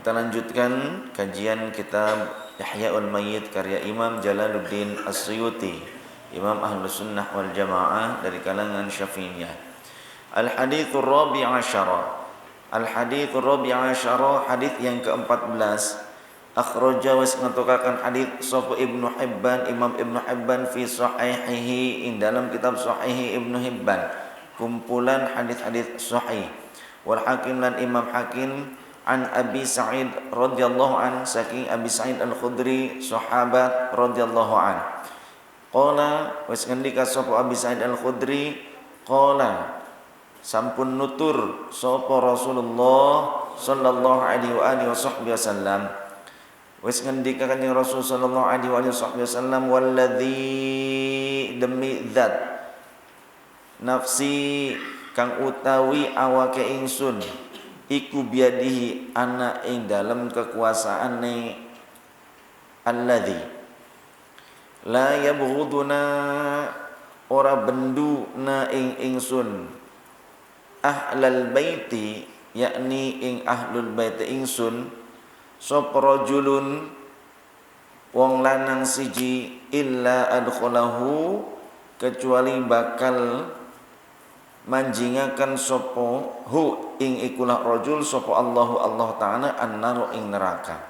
Kita lanjutkan kajian kitab Ihya'ul Mayyit karya Imam Jalaluddin As-Suyuti, Imam Ahlus Sunnah wal Jamaah dari kalangan Syafi'iyah. Al-Hadithur Rabi' Asyara. Al-Hadithur Rabi' Asyara, hadith yang ke-14. Akhraja was ngatokakan hadith sapa Ibnu Hibban, Imam Ibnu Hibban fi sahihihi, ing dalam kitab Sahih Ibnu Hibban, kumpulan hadith-hadith sahih. Wal Hakim lan Imam Hakim an Abi Sa'id radhiyallahu an, saking Abi Sa'id Al-Khudri, sahabat radhiyallahu an. Qala wis ngendika sapa Abi Sa'id Al-Khudri, qala sampun nutur sapa Rasulullah sallallahu alaihi wasallam, wis ngendika kanjeng Rasul sallallahu alaihi wasallam, walladzi demi zat nafsi kang utawi awake ingsun iku biadihi ana ing dalem kekuasaane, alladzi la yabghuduna ora benduna ing ingsun ahlal baiti, yakni ing ahlul bait ingsun, sapa rajulun wong lanang siji, illa adkhalahu kecuali bakal manjingaken sapa hu ing ikulah rajul sapa Allahu Allah Ta'ala annaru ing neraka.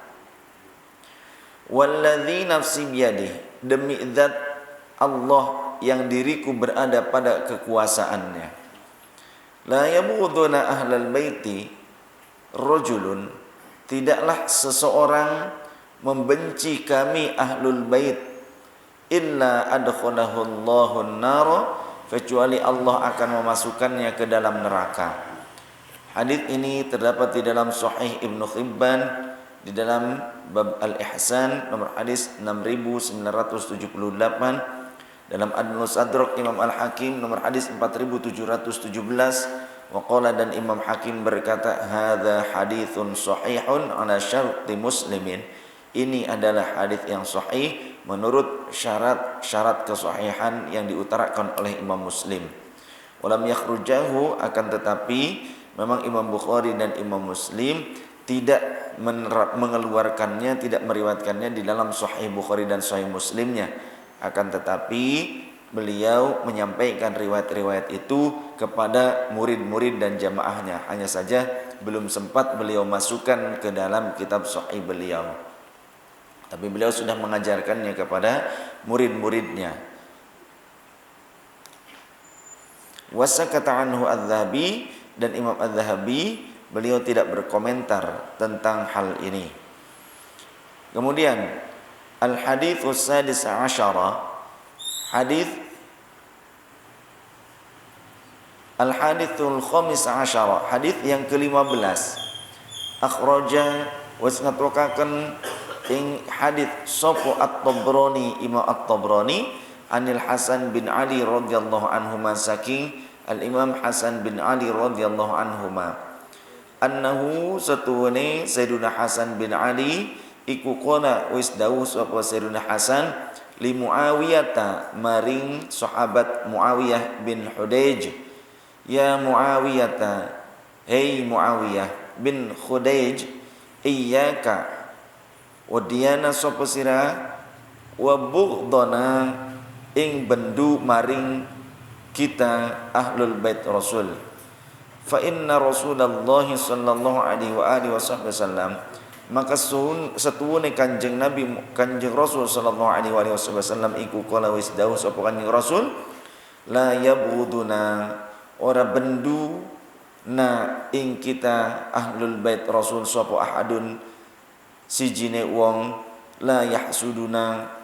Walladzi nafsi biyadihi, demi zat Allah yang diriku berada pada kekuasaannya, la yabghuduna ahlal baiti rajulun, tidaklah seseorang membenci kami ahlul bait, illa adkhalahu Allahun nar, kecuali Allah akan memasukkannya ke dalam neraka. Hadis ini terdapat di dalam Sahih Ibnu Hibban di dalam bab Al-Ihsan nomor hadis 6978, dalam Al-Mustadrak Imam Al-Hakim nomor hadis 4717. Waqala, dan Imam Hakim berkata, hadza haditsun sahihun ala syarti muslimin, ini adalah hadis yang sahih menurut syarat-syarat kesahihan yang diutarakan oleh Imam Muslim. Walam yakhrujahu, akan tetapi memang Imam Bukhari dan Imam Muslim tidak mengeluarkannya, tidak meriwayatkannya di dalam Sahih Bukhari dan Sahih Muslimnya. Akan tetapi beliau menyampaikan riwayat-riwayat itu kepada murid-murid dan jamaahnya. Hanya saja belum sempat beliau masukkan ke dalam kitab Sahih beliau. Tapi beliau sudah mengajarkannya kepada murid-muridnya. Wasakata anhu adz-Dzahabi, dan Imam adz-Dzahabi beliau tidak berkomentar tentang hal ini. Kemudian al-hadits sadis asyara, hadits al-haditsul khamis asyara, hadits yang ke-15. Akhraja was ngatokaken ing hadits sapa At-Tabrani, Imam At-Tabrani, anil Hasan bin Ali radhiyallahu anhuma, saking Al-Imam Hasan bin Ali radhiyallahu anhuma, annahu satuwane Sayyiduna Hasan bin Ali iku qala wis dawuh sapa Sayyiduna Hasan li Muawiyah, maring sahabat Muawiyah bin Hudaij, ya Muawiyah, hei Muawiyah bin Hudaij, iyyaka wadiana sapa sira wa bughdana ing bendu maring kita ahlul bait Rasul, fa inna Rasulullah sallallahu alaihi wasallam, maka setuhune kanjeng Nabi, kanjeng Rasul sallallahu alaihi wasallam iku kala wis dawuh sapa kanjeng Rasul, la yabghuduna ora bendu na ing kita ahlul bait Rasul sapa ahadun sijine wong, la yahsuduna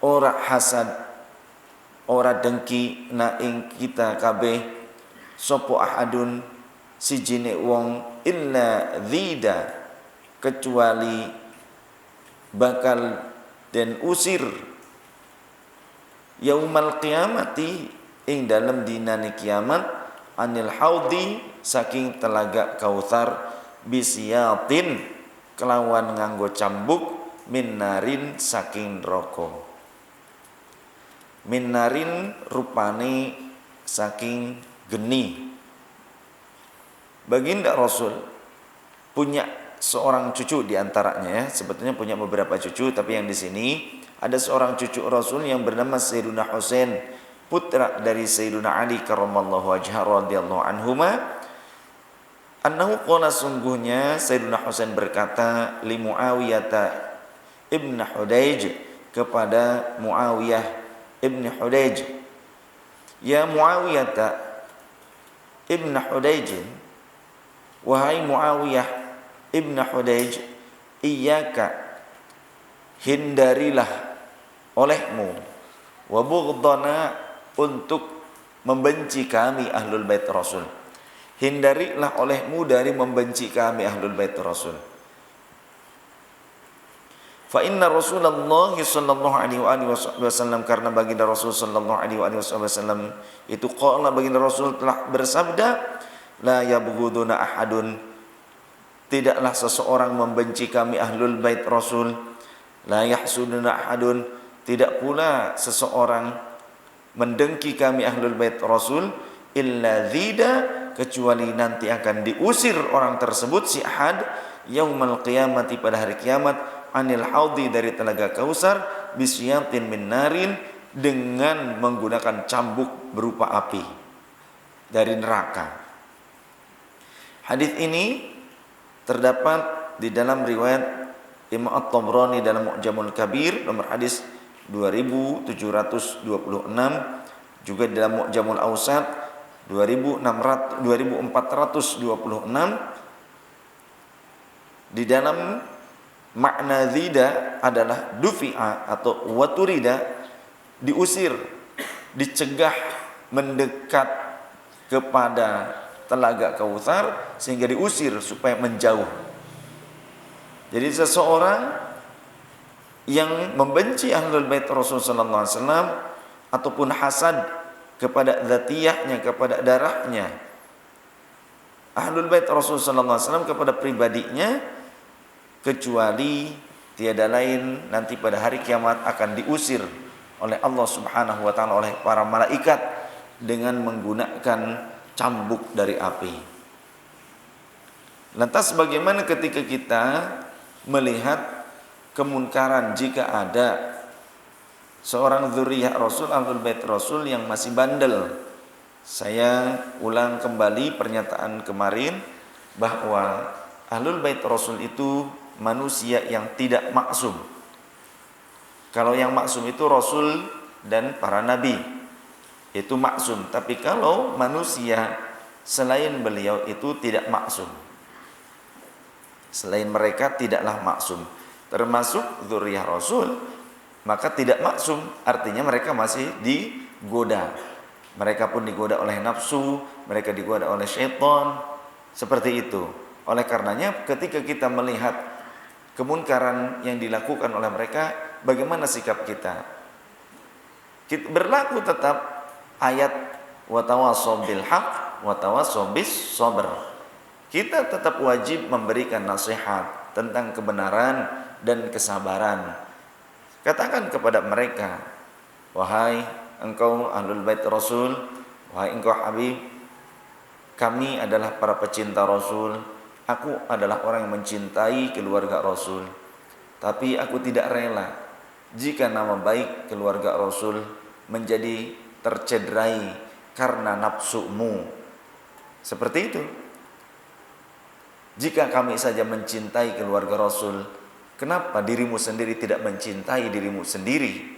ora hasad, ora dengki na ing kita kabeh sapa ahadun sijine wong, illa dzida kecuali bakal den usir yaumal qiyamati ing dalem dinane kiamat, anil haudi saking telaga Kautsar, bisiyatin kelawan nganggo cambuk, minarin saking neraka. Minarin rupane saking geni. Baginda Rasul punya seorang cucu di antaranya ya, sebetulnya punya beberapa cucu, tapi yang di sini ada seorang cucu Rasul yang bernama Sayyiduna Husain, putra dari Sayyiduna Ali karramallahu wajhahu radhiyallahu anhuma. Annahu qala, sungguhnya Sayyiduna Husain berkata li Muawiyah ibn Hudaij, kepada Muawiyah ibn Hudaij, ya Muawiyah ibn Hudaij, wahai Muawiyah ibn Hudaij, iyyaka, hindarilah olehmu, wa bughdana, untuk membenci kami ahlul bait Rasul. Hindarilah olehmu dari membenci kami ahlul bait Rasul. Fa inna Rasulullah sallallahu alaihi wasallam, karena baginda Rasul sallallahu alaihi wasallam itu qala, baginda Rasul telah bersabda, la yabghuduna ahadun, tidaklah seseorang membenci kami ahlul bait Rasul, la yahsuduna ahadun, tidak pula seseorang mendengki kami ahlul bait Rasul, illa zida, kecuali nanti akan diusir orang tersebut, si ahad, yaumal qiyamati, pada hari kiamat, anil haudi, dari telaga Kausar, bisyatin min narin, dengan menggunakan cambuk berupa api dari neraka. Hadis ini terdapat di dalam riwayat Imam At-Tabrani dalam Mu'jamul Kabir nomor hadis 2726, juga di dalam Mu'jamul Awsat 2426. Di dalam makna zida adalah dufi'a atau waturida, diusir, dicegah mendekat kepada telaga Kautsar, sehingga diusir supaya menjauh. Jadi seseorang yang membenci ahlul bait Rasul sallallahu alaihi wasallam ataupun hasad kepada zatiyahnya, kepada darahnya ahlul bait Rasul sallallahu alaihi wasallam, kepada pribadinya, kecuali tiada lain nanti pada hari kiamat akan diusir oleh Allah Subhanahu wa taala, oleh para malaikat, dengan menggunakan cambuk dari api. Lantas bagaimana ketika kita melihat kemunkaran, jika ada seorang dzurriyyah Rasul, ahlul bait Rasul yang masih bandel? Saya ulang kembali pernyataan kemarin bahwa ahlul bait Rasul itu manusia yang tidak maksum. Kalau yang maksum itu Rasul dan para nabi, itu maksum. Tapi kalau manusia selain beliau itu tidak maksum, selain mereka tidaklah maksum, termasuk dzurriyyah Rasul, maka tidak maksum, artinya mereka masih digoda. Mereka pun digoda oleh nafsu, mereka digoda oleh syaitan, seperti itu. Oleh karenanya ketika kita melihat kemunkaran yang dilakukan oleh mereka, bagaimana sikap kita? Kita berlaku tetap ayat wa tawassaw bil haqq wa tawassaw bis sabr. Kita tetap wajib memberikan nasihat tentang kebenaran dan kesabaran. Katakan kepada mereka, wahai engkau ahlul bait Rasul, wahai engkau Habib, kami adalah para pecinta Rasul, aku adalah orang yang mencintai keluarga Rasul, tapi aku tidak rela jika nama baik keluarga Rasul menjadi tercederai karena nafsumu. Seperti itu. Jika kami saja mencintai keluarga Rasul, kenapa dirimu sendiri tidak mencintai dirimu sendiri?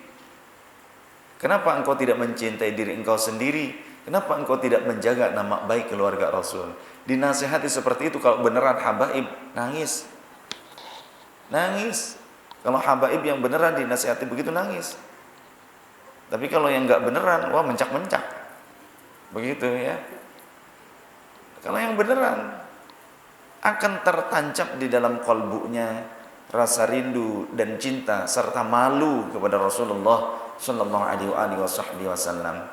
Kenapa engkau tidak mencintai diri engkau sendiri? Kenapa engkau tidak menjaga nama baik keluarga Rasul? Dinasihati seperti itu, kalau beneran habaib, nangis. Nangis. Kalau habaib yang beneran dinasihati begitu, nangis. Tapi kalau yang enggak beneran, wah mencak-mencak. Begitu ya. Kalau yang beneran, akan tertancap di dalam kalbunya rasa rindu dan cinta serta malu kepada Rasulullah sallallahu alaihi wasallam.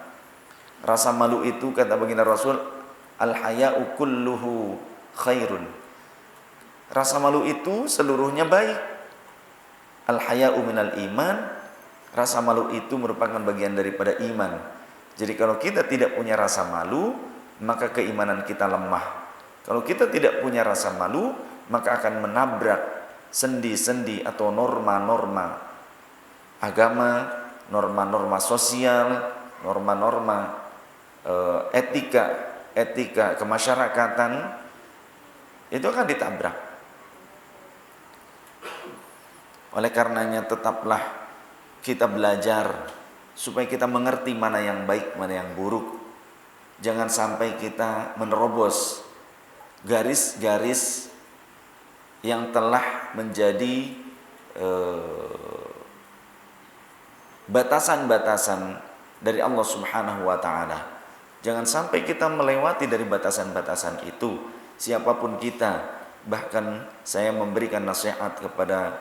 Rasa malu itu, kata baginda Rasul, al-haya'u kulluhu khairun. Rasa malu itu seluruhnya baik. Al-haya'u minal iman. Rasa malu itu merupakan bagian daripada iman. Jadi kalau kita tidak punya rasa malu, maka keimanan kita lemah. Kalau kita tidak punya rasa malu, maka akan menabrak sendi-sendi atau norma-norma agama, norma-norma sosial, norma-norma etika kemasyarakatan, itu akan ditabrak. Oleh karenanya tetaplah kita belajar supaya kita mengerti mana yang baik, mana yang buruk. Jangan sampai kita menerobos garis-garis yang telah menjadi batasan-batasan dari Allah Subhanahu wa taala. Jangan sampai kita melewati dari batasan-batasan itu, siapapun kita. Bahkan saya memberikan nasihat kepada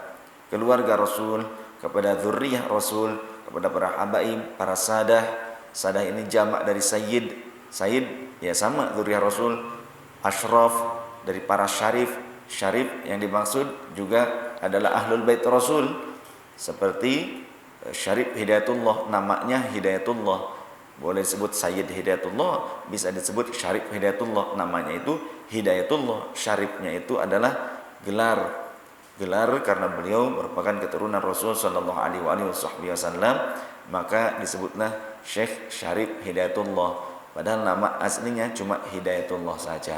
keluarga Rasul, kepada zuriyah Rasul, kepada para habaib, para sadah. Sadah ini jamak dari sayyid. Sayyid ya sama zuriyah Rasul. Ashraf dari para syarif. Syarif yang dimaksud juga adalah ahlul bait Rasul, seperti Syarif Hidayatullah, namanya Hidayatullah. Boleh disebut Sayyid Hidayatullah, bisa disebut Syarif Hidayatullah, namanya itu Hidayatullah. Syarifnya itu adalah gelar karena beliau merupakan keturunan Rasul sallallahu alaihi wasallam, maka disebutlah Syekh Syarif Hidayatullah. Padahal nama aslinya cuma Hidayatullah saja.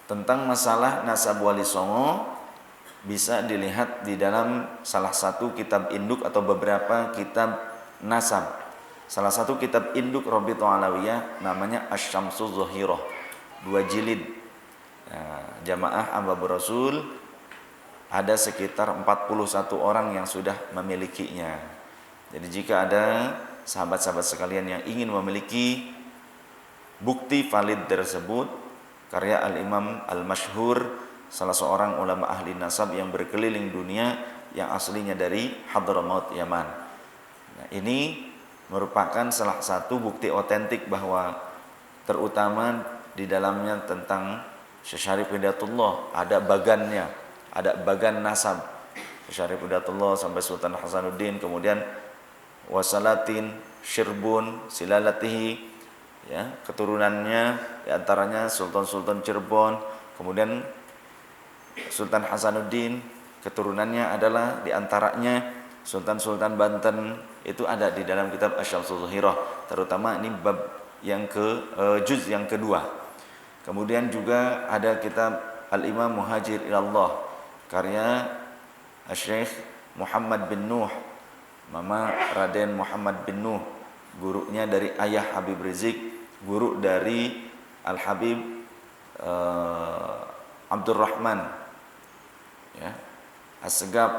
Tentang masalah nasab wali songo bisa dilihat di dalam salah satu kitab induk atau beberapa kitab nasab. Salah satu kitab induk Rabithah Alawiyah namanya Asy-Syamsuz Zahirah, 2 jilid. Jamaah Ahbab Rasul ada sekitar 41 orang yang sudah memilikinya. Jadi jika ada sahabat-sahabat sekalian yang ingin memiliki bukti valid tersebut, karya Al-Imam Al-Masyhur, salah seorang ulama ahli nasab yang berkeliling dunia, yang aslinya dari Hadramaut, Yaman. Nah, ini merupakan salah satu bukti otentik bahwa terutama di dalamnya tentang Syarif Hidayatullah ada bagannya, ada bagan nasab. Syarif Hidayatullah sampai Sultan Hasanuddin, kemudian Wasalatin, Syirbun, Silalatihi, ya, keturunannya diantaranya Sultan-Sultan Cirebon, kemudian Sultan Hasanuddin, keturunannya adalah diantaranya Sultan-Sultan Banten. Itu ada di dalam kitab Asy-Syamsuz Zahirah, terutama ini bab yang juz yang kedua. Kemudian juga ada kitab Al-Imam Muhajir Ilallah, karya Syekh Muhammad bin Nuh, Mama Raden Muhammad bin Nuh, gurunya dari ayah Habib Rizik, guru dari Al-Habib Abdurrahman, ya, As-Segaf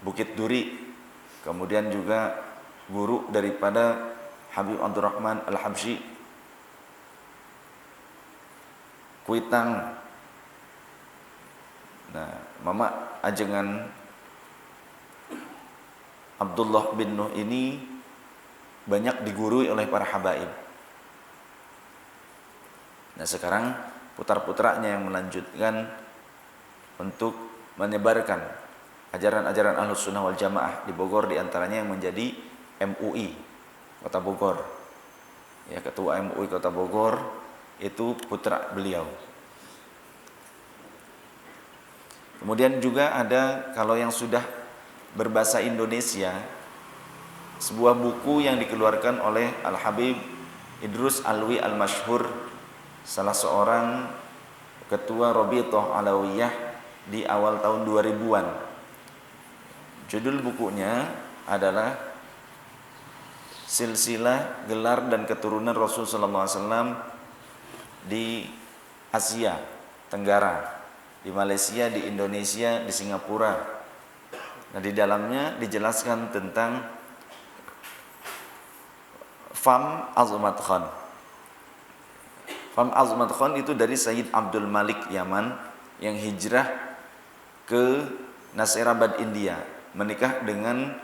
Bukit Duri. Kemudian juga guru daripada Habib Abdurrahman Al-Habsyi Kuitang. Nah, mama ajengan Abdullah bin Nuh ini banyak digurui oleh para habaib. Nah, sekarang putra-putranya yang melanjutkan untuk menyebarkan ajaran-ajaran Ahlus Sunnah wal Jamaah di Bogor, diantaranya yang menjadi MUI Kota Bogor. Ya, ketua MUI Kota Bogor itu putra beliau. Kemudian juga ada, kalau yang sudah berbahasa Indonesia, sebuah buku yang dikeluarkan oleh Al-Habib Idrus Alwi Al-Masyhur, salah seorang ketua Rabithah Alawiyah di awal tahun 2000-an. Judul bukunya adalah Silsilah Gelar dan Keturunan Rasul sallallahu alaihi wasallam di Asia Tenggara, di Malaysia, di Indonesia, di Singapura. Nah, di dalamnya dijelaskan tentang Fam Azmat Khan. Fam Azmat Khan itu dari Sayyid Abdul Malik Yaman yang hijrah ke Nasirabad, India, menikah dengan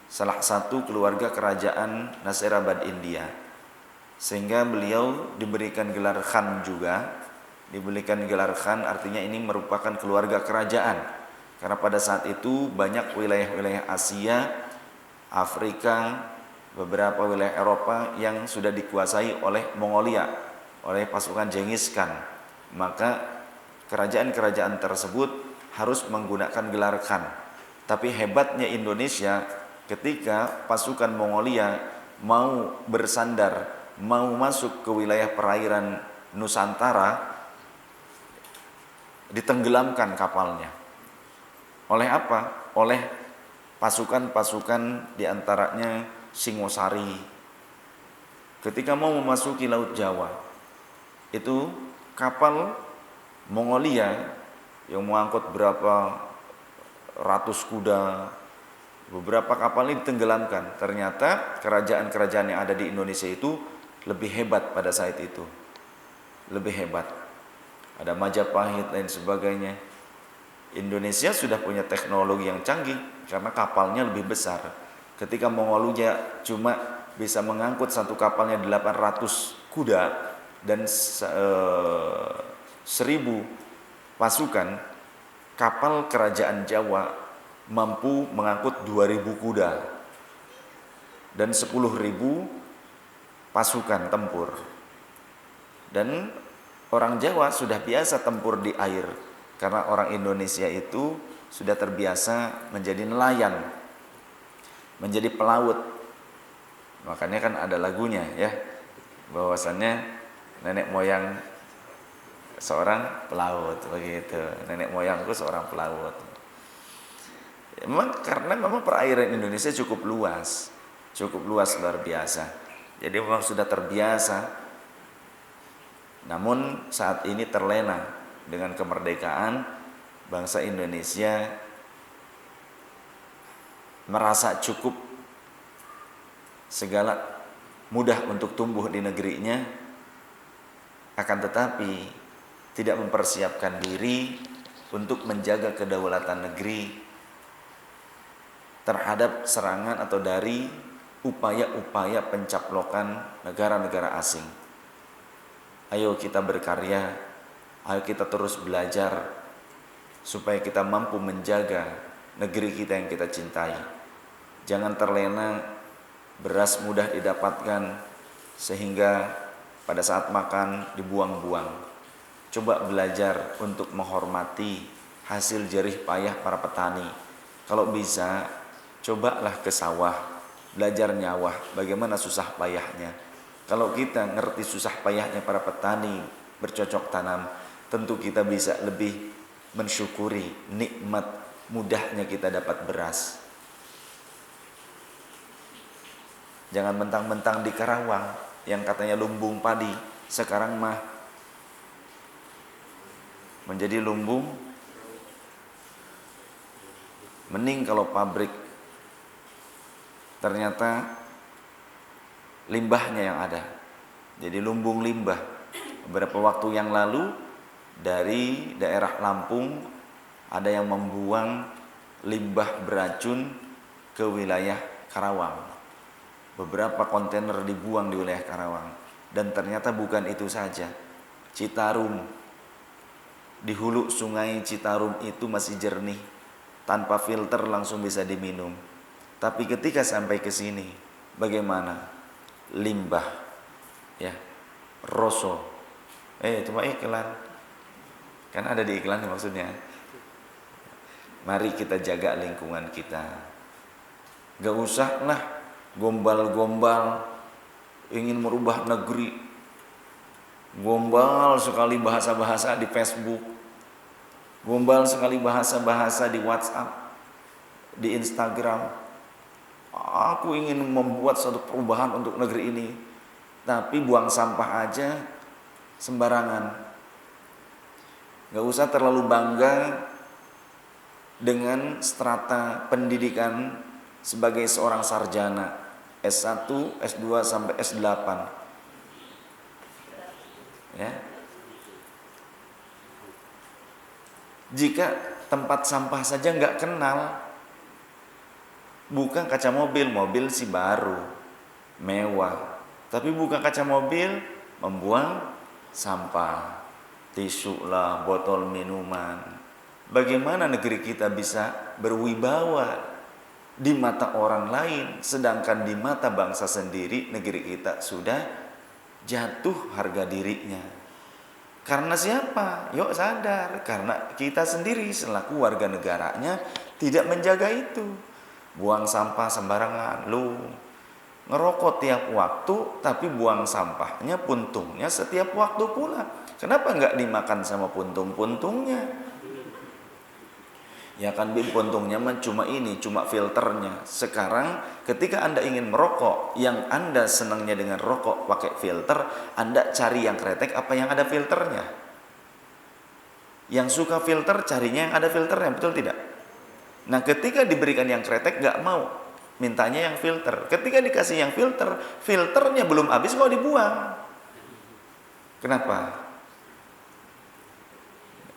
salah satu keluarga kerajaan Nasirabad, India, sehingga beliau diberikan gelar Khan juga. Diberikan gelar Khan artinya ini merupakan keluarga kerajaan, karena pada saat itu banyak wilayah-wilayah Asia Afrika, beberapa wilayah Eropa yang sudah dikuasai oleh Mongolia, oleh pasukan Genghis Khan. Maka kerajaan-kerajaan tersebut harus menggunakan gelar Khan. Tapi hebatnya Indonesia, ketika pasukan Mongolia mau bersandar, mau masuk ke wilayah perairan Nusantara, ditenggelamkan kapalnya. Oleh apa? Oleh pasukan-pasukan diantaranya Singosari. Ketika mau memasuki Laut Jawa, itu kapal Mongolia yang mengangkut berapa ratus kuda, beberapa kapal ini ditenggelamkan. Ternyata kerajaan-kerajaan yang ada di Indonesia itu lebih hebat pada saat itu. Lebih hebat. Ada Majapahit dan sebagainya. Indonesia sudah punya teknologi yang canggih karena kapalnya lebih besar. Ketika Mongolia cuma bisa mengangkut satu kapalnya 800 kuda dan 1000 pasukan, kapal kerajaan Jawa mampu mengangkut 2000 kuda dan 10.000 pasukan tempur. Dan orang Jawa sudah biasa tempur di air karena orang Indonesia itu sudah terbiasa menjadi nelayan, menjadi pelaut. Makanya kan ada lagunya ya, bahwasannya nenek moyang seorang pelaut begitu. Nenek moyangku seorang pelaut. Karena memang perairan Indonesia cukup luas luar biasa. Jadi memang sudah terbiasa. Namun saat ini terlena dengan kemerdekaan, bangsa Indonesia merasa cukup segala mudah untuk tumbuh di negerinya, akan tetapi tidak mempersiapkan diri untuk menjaga kedaulatan negeri terhadap serangan atau dari upaya-upaya pencaplokan negara-negara asing. Ayo kita berkarya, ayo kita terus belajar supaya kita mampu menjaga negeri kita yang kita cintai. Jangan terlena, beras mudah didapatkan sehingga pada saat makan dibuang-buang. Coba belajar untuk menghormati hasil jerih payah para petani. Kalau bisa, cobalah ke sawah, belajar nyawah bagaimana susah payahnya. Kalau kita ngerti susah payahnya para petani bercocok tanam, tentu kita bisa lebih mensyukuri nikmat mudahnya kita dapat beras. Jangan mentang-mentang di Karawang yang katanya lumbung padi, sekarang mah menjadi lumbung. Mending kalau pabrik ternyata limbahnya yang ada, jadi lumbung limbah. Beberapa waktu yang lalu dari daerah Lampung ada yang membuang limbah beracun ke wilayah Karawang. Beberapa kontainer dibuang di wilayah Karawang. Dan ternyata bukan itu saja. Citarum, di hulu sungai Citarum itu masih jernih, tanpa filter langsung bisa diminum. Tapi ketika sampai ke sini, bagaimana? Limbah, ya, roso. Itu mah iklan. Kan ada di iklan maksudnya. Mari kita jaga lingkungan kita. Gak usah lah gombal-gombal ingin merubah negeri. Gombal sekali bahasa-bahasa di Facebook. Gombal sekali bahasa-bahasa di WhatsApp, di Instagram. Aku ingin membuat suatu perubahan untuk negeri ini. Tapi buang sampah aja sembarangan. Gak usah terlalu bangga dengan strata pendidikan sebagai seorang sarjana S1, S2 sampai S8. Ya. Jika tempat sampah saja nggak kenal, buka kaca mobil, mobil sih baru, mewah, tapi buka kaca mobil membuang sampah, tisu lah, botol minuman. Bagaimana negeri kita bisa berwibawa? di mata orang lain, sedangkan di mata bangsa sendiri, negeri kita sudah jatuh harga dirinya. Karena siapa? Yuk sadar, karena kita sendiri selaku warga negaranya tidak menjaga itu. Buang sampah sembarangan, lu ngerokok tiap waktu tapi buang sampahnya, puntungnya setiap waktu pula. Kenapa nggak dimakan sama puntung-puntungnya? Ya kan Bim, puntungnya cuma ini, cuma filternya. Sekarang ketika Anda ingin merokok, yang Anda senangnya dengan rokok pakai filter, Anda cari yang kretek apa yang ada filternya? Yang suka filter carinya yang ada filternya, betul tidak? Nah ketika diberikan yang kretek nggak mau, mintanya yang filter. Ketika dikasih yang filter, filternya belum habis mau dibuang. Kenapa?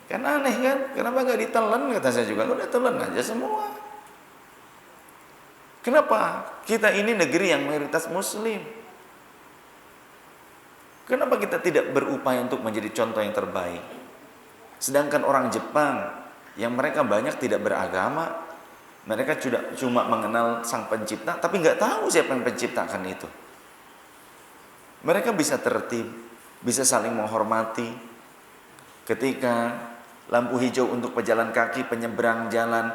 Kan aneh kan? Kenapa nggak ditelan? Kata saya juga, udah telan aja semua. Kenapa? Kita ini negeri yang mayoritas muslim. Kenapa kita tidak berupaya untuk menjadi contoh yang terbaik? Sedangkan orang Jepang yang mereka banyak tidak beragama, mereka cuma mengenal sang pencipta, tapi nggak tahu siapa yang menciptakan itu. Mereka bisa tertib, bisa saling menghormati. Ketika lampu hijau untuk pejalan kaki, penyeberang jalan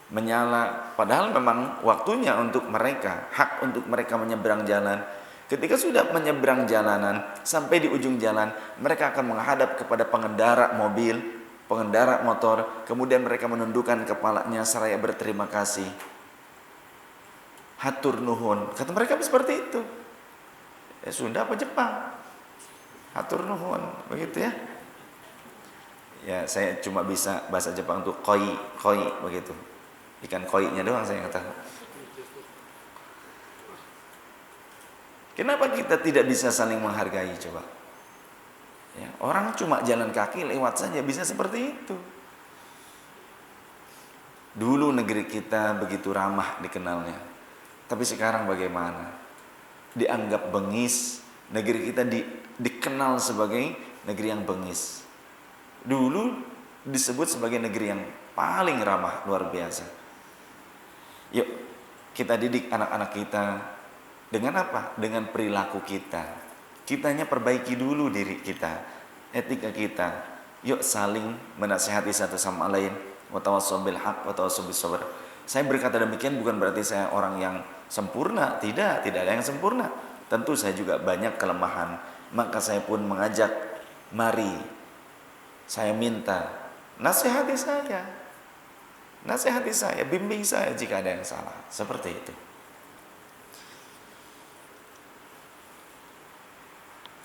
menyala, padahal memang waktunya untuk mereka, hak untuk mereka menyeberang jalan. Ketika sudah menyeberang jalanan, sampai di ujung jalan, mereka akan menghadap kepada pengendara mobil, pengendara motor, kemudian mereka menundukkan kepalanya seraya berterima kasih. Hatur nuhun, kata mereka seperti itu. Sunda apa Jepang? Hatur nuhun, begitu ya. Ya saya cuma bisa bahasa Jepang tuh koi begitu, ikan koinya doang saya nggak tahu. Kenapa kita tidak bisa saling menghargai coba? Ya, orang cuma jalan kaki lewat saja bisa seperti itu. Dulu negeri kita begitu ramah dikenalnya, tapi sekarang bagaimana? Dianggap bengis, negeri kita dikenal sebagai negeri yang bengis. Dulu disebut sebagai negeri yang paling ramah, luar biasa. Yuk kita didik anak-anak kita dengan apa? Dengan perilaku kita. Kitanya perbaiki dulu diri kita, etika kita. Yuk saling menasihati satu sama lain. Wa tawassaw bil haqq wa tawassaw bis sabr. Saya berkata demikian bukan berarti saya orang yang sempurna, tidak ada yang sempurna. Tentu saya juga banyak kelemahan. Maka saya pun mengajak, mari saya minta nasihati saya, bimbing saya jika ada yang salah. Seperti itu.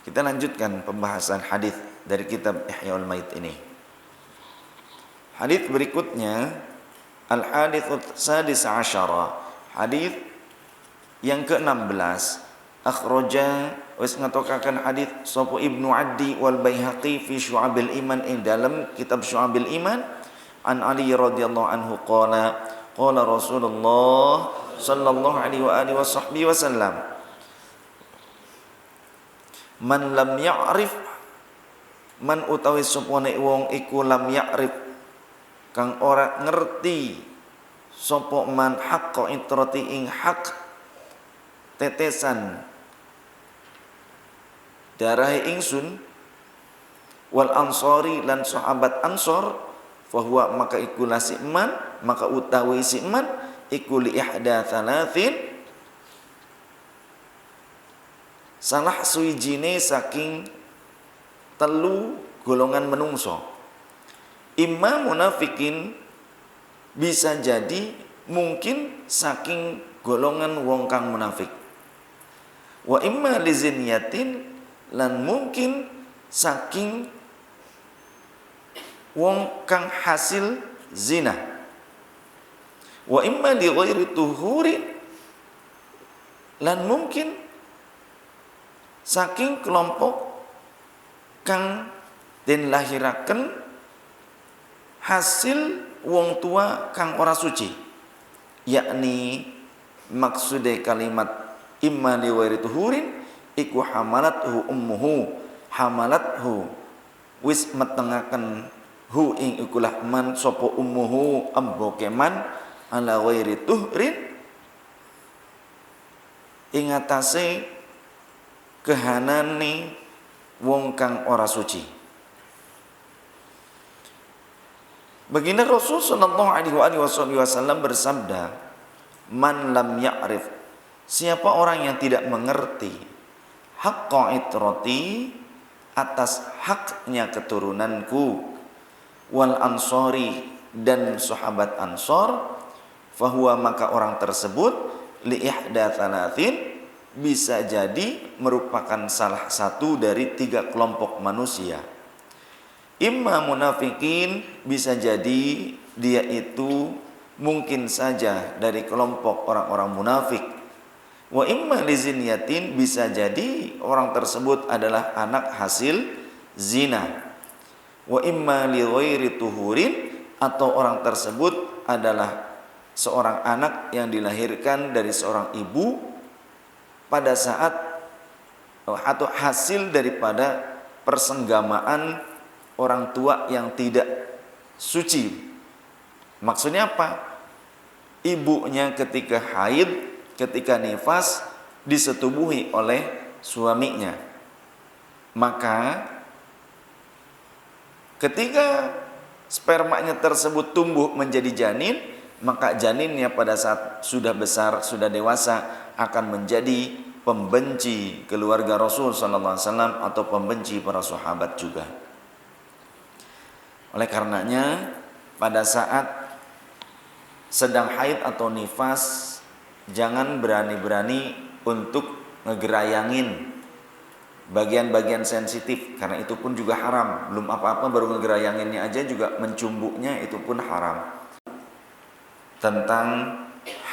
Kita lanjutkan pembahasan hadis dari kitab Ihyaul Mait ini. Hadis berikutnya, al-hadits sadis asyara, hadis yang ke-16. Akhraja wis ngatokaken hadis sapa Ibnu Addi wal Baihaqi fi Syu'abil Iman, ing dalam kitab Syu'abil Iman, an Ali radhiyallahu anhu qala Rasulullah sallallahu alaihi wa alihi wasallam, man lam ya'rif, man utawi sapane wong iku lam ya'rif kang ora ngerti sapa man haqqa itrati ing hak tetesan darah ingsun, wal ansori lan sahabat ansor, fahuwa maka iku lasiman, maka utawi siman iku li ihda thalathin, salah suwijine saking telu golongan menungso. Imma munafikin, bisa jadi mungkin saking golongan wong kang munafik. Wa imma lizinyatin, lan mungkin saking wong kang hasil zina. Wa imma li ghairi tuhuri, lan mungkin saking kelompok kang den lahiraken hasil wong tua kang ora suci. Yakni maksude kalimat imma li ghairi tuhurin iku hamalathu ummuhu, hamalathu wis metengaken hu ing ikulah man sapa ummuhu amboke man ala ghairi tuhrin ing atase kehanane wong kang ora suci. Baginda Rasul sallallahu alaihi wasallam bersabda, "Man lam ya'rif," siapa orang yang tidak mengerti haqqa itrati, atas haknya keturunanku, wal ansori, dan sahabat Ansor, fahuwa, maka orang tersebut li ihda thalathin, bisa jadi merupakan salah satu dari 3 kelompok manusia. Imma munafikin, bisa jadi dia itu mungkin saja dari kelompok orang-orang munafik. Wa imma lizinyatin, bisa jadi orang tersebut adalah anak hasil zina. Wa imma li ghairi tuhurin, atau orang tersebut adalah seorang anak yang dilahirkan dari seorang ibu pada saat atau hasil daripada persenggamaan orang tua yang tidak suci. Maksudnya apa? Ibunya ketika haid, ketika nifas, disetubuhi oleh suaminya. Maka ketika spermanya tersebut tumbuh menjadi janin, maka janinnya pada saat sudah besar, sudah dewasa, akan menjadi pembenci keluarga Rasul sallallahu alaihi wasallam atau pembenci para sahabat juga. Oleh karenanya, pada saat sedang haid atau nifas, jangan berani-berani untuk ngegerayangin bagian-bagian sensitif, karena itu pun juga haram. Belum apa-apa baru ngegerayanginnya aja juga mencumbuknya, itu pun haram. Tentang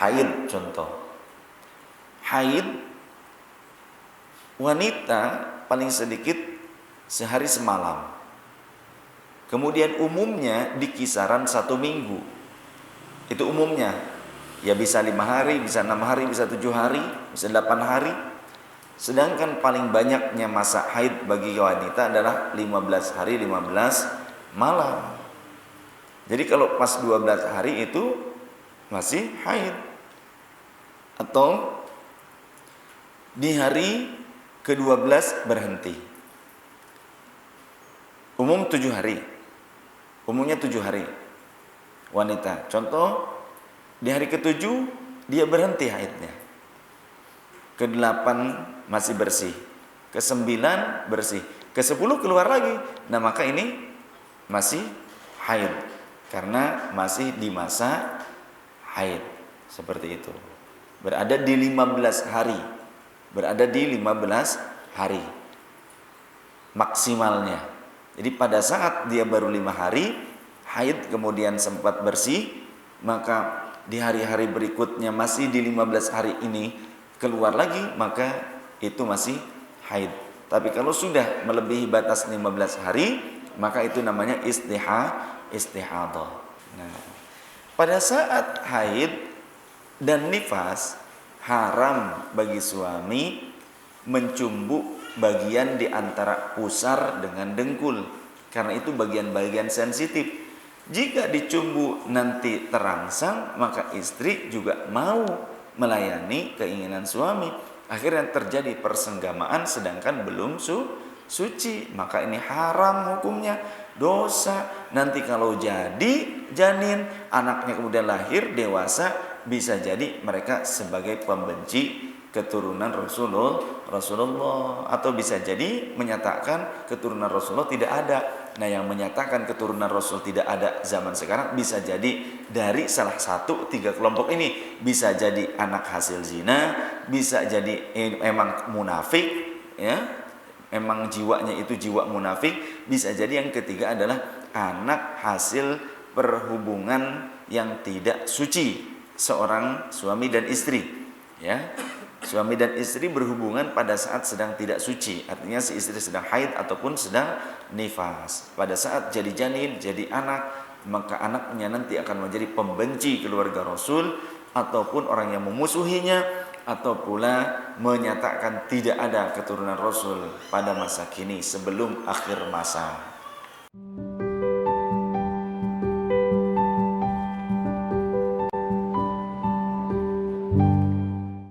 haid contoh. Haid wanita paling sedikit sehari semalam. Kemudian umumnya di kisaran 1 minggu. Itu umumnya. Ya bisa 5 hari, bisa 6 hari, bisa 7 hari, bisa 8 hari. Sedangkan paling banyaknya masa haid bagi wanita adalah 15 hari, 15 malam. Jadi kalau pas 12 hari itu masih haid. Atau di hari ke-12 berhenti. Umum 7 hari. Umumnya 7 hari wanita. Contoh, di hari ke-7 dia berhenti haidnya. Ke-8 masih bersih. Ke-9 bersih. Ke-10 keluar lagi. Nah, maka ini masih haid, karena masih di masa haid. Seperti itu. Berada di 15 hari. Berada di 15 hari maksimalnya. Jadi pada saat dia baru 5 hari haid kemudian sempat bersih, maka di hari-hari berikutnya masih di 15 hari ini keluar lagi, maka itu masih haid. Tapi kalau sudah melebihi batas 15 hari, maka itu namanya istihadah. Nah, pada saat haid dan nifas, haram bagi suami mencumbuk bagian di antara pusar dengan dengkul, karena itu bagian-bagian sensitif. Jika dicumbu nanti terangsang, maka istri juga mau melayani keinginan suami. Akhirnya terjadi persenggamaan sedangkan belum suci, maka ini haram hukumnya, dosa. Nanti kalau jadi janin, anaknya kemudian lahir dewasa, bisa jadi mereka sebagai pembenci keturunan Rasulullah, atau bisa jadi menyatakan keturunan Rasulullah tidak ada. Nah, yang menyatakan keturunan Rasul tidak ada zaman sekarang bisa jadi dari salah satu 3 kelompok ini. Bisa jadi anak hasil zina, bisa jadi emang munafik, ya, emang jiwanya itu jiwa munafik. Bisa jadi yang ketiga adalah anak hasil perhubungan yang tidak suci seorang suami dan istri, ya. Suami dan istri berhubungan pada saat sedang tidak suci, artinya si istri sedang haid ataupun sedang nifas. Pada saat jadi janin, jadi anak, maka anaknya nanti akan menjadi pembenci keluarga Rasul, ataupun orang yang memusuhinya, atau pula menyatakan tidak ada keturunan Rasul pada masa kini sebelum akhir masa.